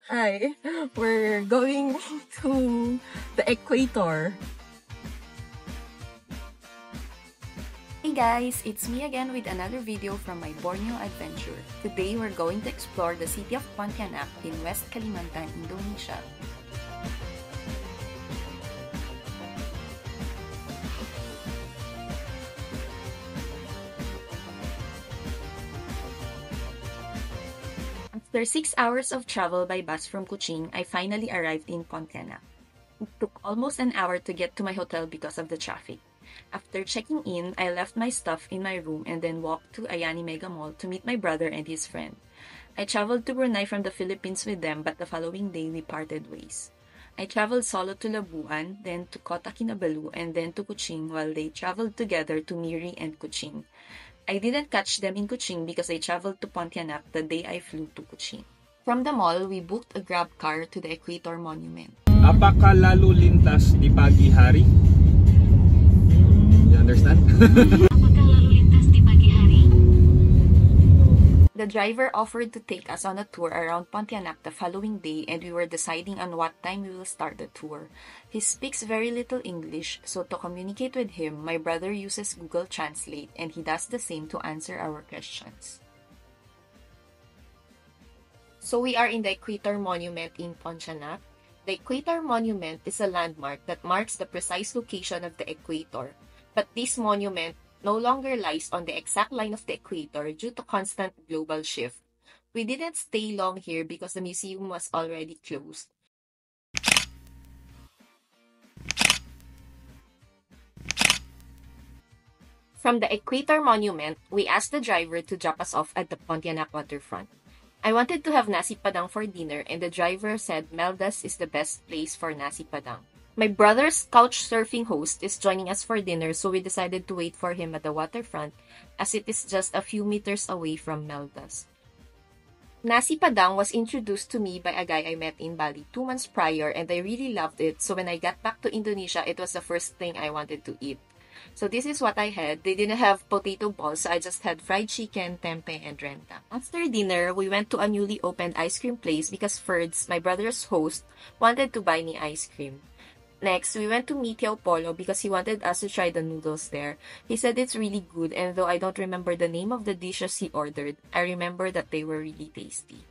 Hi, we're going to the equator. Hey guys, it's me again with another video from my Borneo adventure. Today we're going to explore the city of Pontianak in West Kalimantan, Indonesia. After 6 hours of travel by bus from Kuching, I finally arrived in Pontianak. It took almost an hour to get to my hotel because of the traffic. After checking in, I left my stuff in my room and then walked to Ayani Mega Mall to meet my brother and his friend. I traveled to Brunei from the Philippines with them, but the following day we parted ways. I traveled solo to Labuan, then to Kota Kinabalu, and then to Kuching while they traveled together to Miri and Kuching. I didn't catch them in Kuching because I traveled to Pontianak the day I flew to Kuching. From the mall, we booked a grab car to the Equator Monument. Apakah lalu lintas di pagi hari? You understand? Apakah lalu lintas di pagi hari? The driver offered to take us on a tour around Pontianak the following day, and we were deciding on what time we will start the tour. He speaks very little English, so to communicate with him, my brother uses Google Translate, and he does the same to answer our questions. So we are in the Equator Monument in Pontianak. The Equator Monument is a landmark that marks the precise location of the equator, but this monument no longer lies on the exact line of the equator due to constant global shift. We didn't stay long here because the museum was already closed. From the Equator Monument, we asked the driver to drop us off at the Pontianak waterfront. I wanted to have nasi padang for dinner, and the driver said Meldas is the best place for nasi padang. My brother's couch surfing host is joining us for dinner, so we decided to wait for him at the waterfront as it is just a few meters away from Meldas. Nasi padang was introduced to me by a guy I met in Bali 2 months prior, and I really loved it, so when I got back to Indonesia, it was the first thing I wanted to eat. So this is what I had. They didn't have potato balls, so I just had fried chicken, tempeh, and renta. After dinner, we went to a newly opened ice cream place because Ferds, my brother's host, wanted to buy me ice cream. Next, we went to Mitiao Polo because he wanted us to try the noodles there. He said it's really good, and though I don't remember the name of the dishes he ordered, I remember that they were really tasty.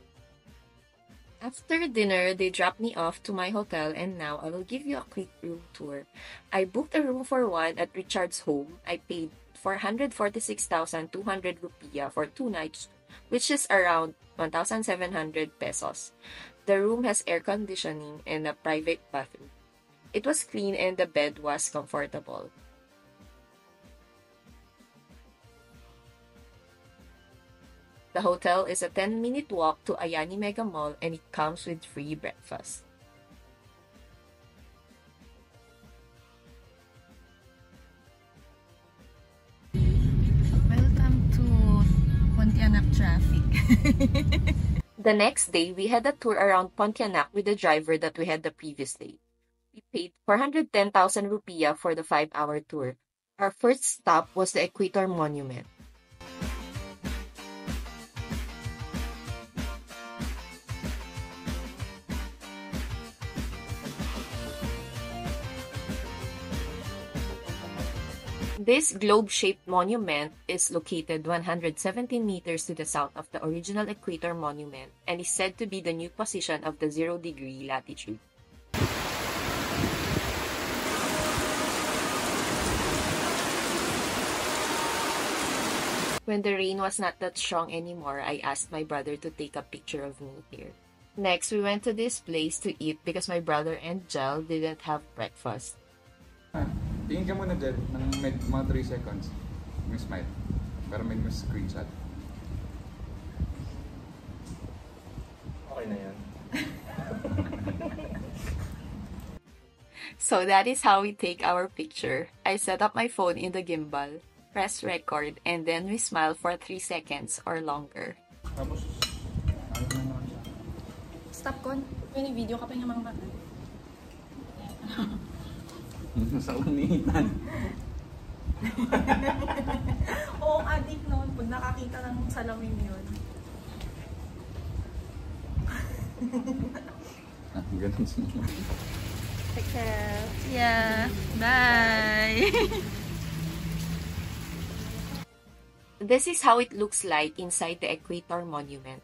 After dinner, they dropped me off to my hotel, and now I will give you a quick room tour. I booked a room for one at Richard's home. I paid 446,200 rupiah for 2 nights, which is around 1,700 pesos. The room has air conditioning and a private bathroom. It was clean and the bed was comfortable. The hotel is a 10-minute walk to Ayani Mega Mall, and it comes with free breakfast. Welcome to Pontianak traffic. The next day, we had a tour around Pontianak with the driver that we had the previous day. We paid 410,000 rupiah for the 5-hour tour. Our first stop was the Equator Monument. This globe-shaped monument is located 117 meters to the south of the original Equator Monument and is said to be the new position of the 0-degree latitude. When the rain was not that strong anymore, I asked my brother to take a picture of me here. Next, we went to this place to eat because my brother and Jel didn't have breakfast. Tingin ka muna dyan ng mga 3 seconds. May smile. Para may screenshot. Okay na yan. So that is how we take our picture. I set up my phone in the gimbal, press record, and then we smile for 3 seconds or longer. Tapos, ano na naman siya? Stop kon. May video ka pa yung mga bata. Sa unitan. Oo, adik noon. Pag nakakita ng salamin yun. Ganun sila. Take care. Yeah. Bye. This is how it looks like inside the Equator Monument.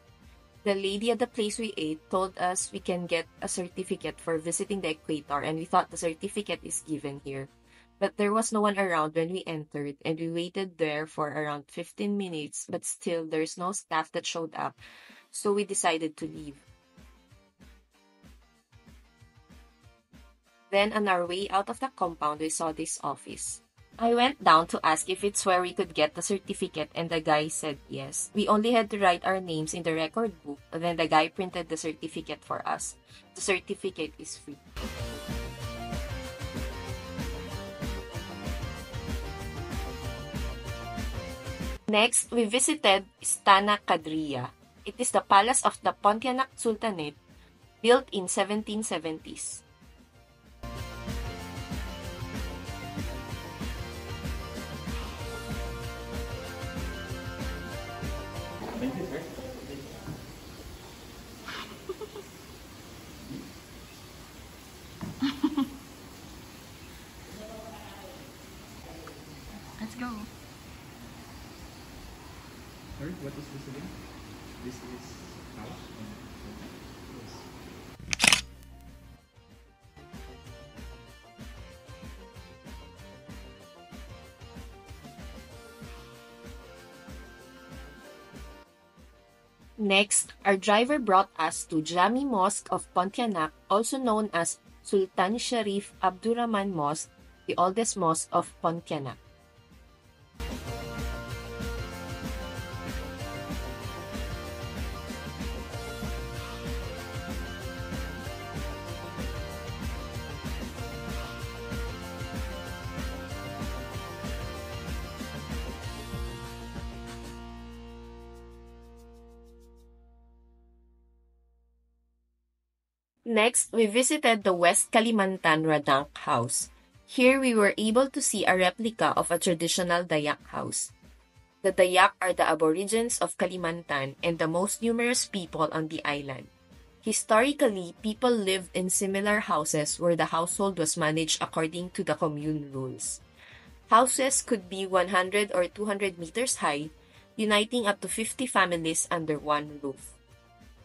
The lady at the place we ate told us we can get a certificate for visiting the equator, and we thought the certificate is given here. But there was no one around when we entered, and we waited there for around 15 minutes, but still there's no staff that showed up, so we decided to leave. Then on our way out of the compound, we saw this office. I went down to ask if it's where we could get the certificate, and the guy said yes. We only had to write our names in the record book, and then the guy printed the certificate for us. The certificate is free. Next, we visited Istana Kadriah. It is the palace of the Pontianak Sultanate, built in 1770s. Let's go. Sorry, what is this again? This is house? Yes. Next, our driver brought us to Jami Mosque of Pontianak, also known as Sultan Syarif Abdurrahman Mosque, the oldest mosque of Pontianak. Next, we visited the West Kalimantan Radakng House. Here we were able to see a replica of a traditional Dayak house. The Dayak are the aborigines of Kalimantan and the most numerous people on the island. Historically, people lived in similar houses where the household was managed according to the commune rules. Houses could be 100 or 200 meters high, uniting up to 50 families under one roof.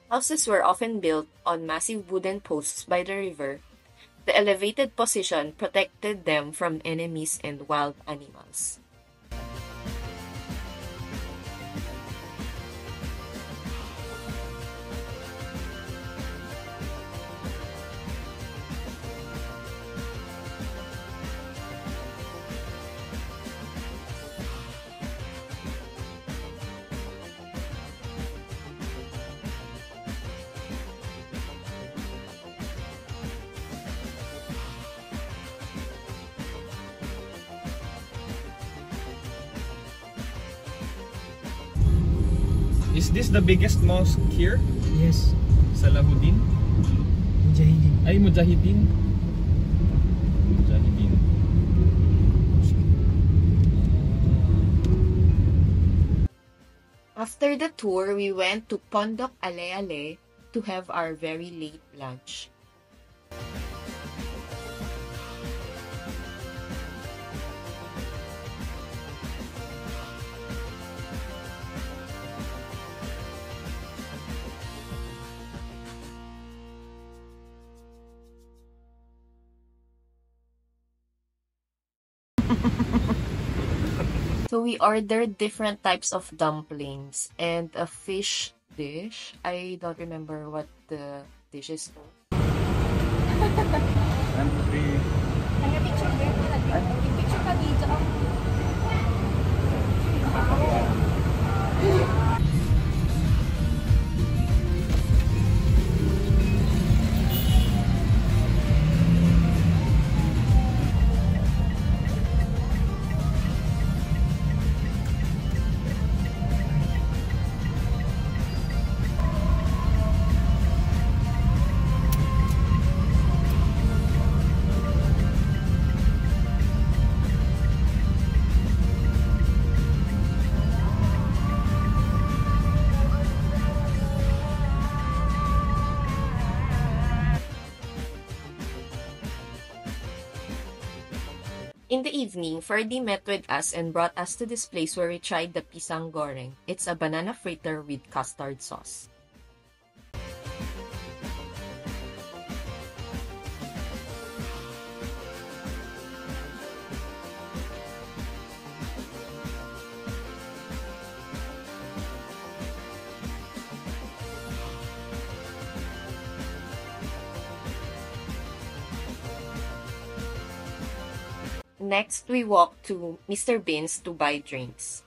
Houses were often built on massive wooden posts by the river. The elevated position protected them from enemies and wild animals. Is this the biggest mosque here? Yes, Salahuddin? Mujahidin. Ay, Mujahidin. Mujahidin. After the tour, we went to Pondok Ale-Ale to have our very late lunch. So we ordered different types of dumplings and a fish dish. I don't remember what the dish is called. And Picture ka dito. In the evening, Ferdy met with us and brought us to this place where we tried the pisang goreng. It's a banana fritter with custard sauce. Next, we walked to Mr. Bean's to buy drinks.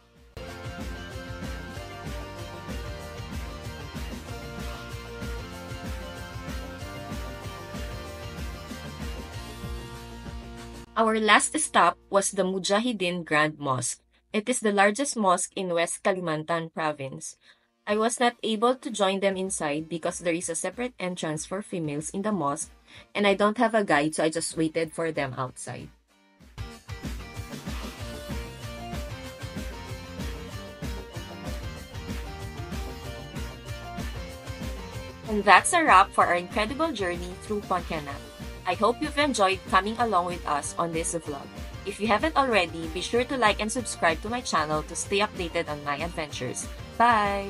Our last stop was the Mujahidin Grand Mosque. It is the largest mosque in West Kalimantan Province. I was not able to join them inside because there is a separate entrance for females in the mosque, and I don't have a guide, so I just waited for them outside. And that's a wrap for our incredible journey through Pontianak. I hope you've enjoyed coming along with us on this vlog. If you haven't already, be sure to like and subscribe to my channel to stay updated on my adventures. Bye!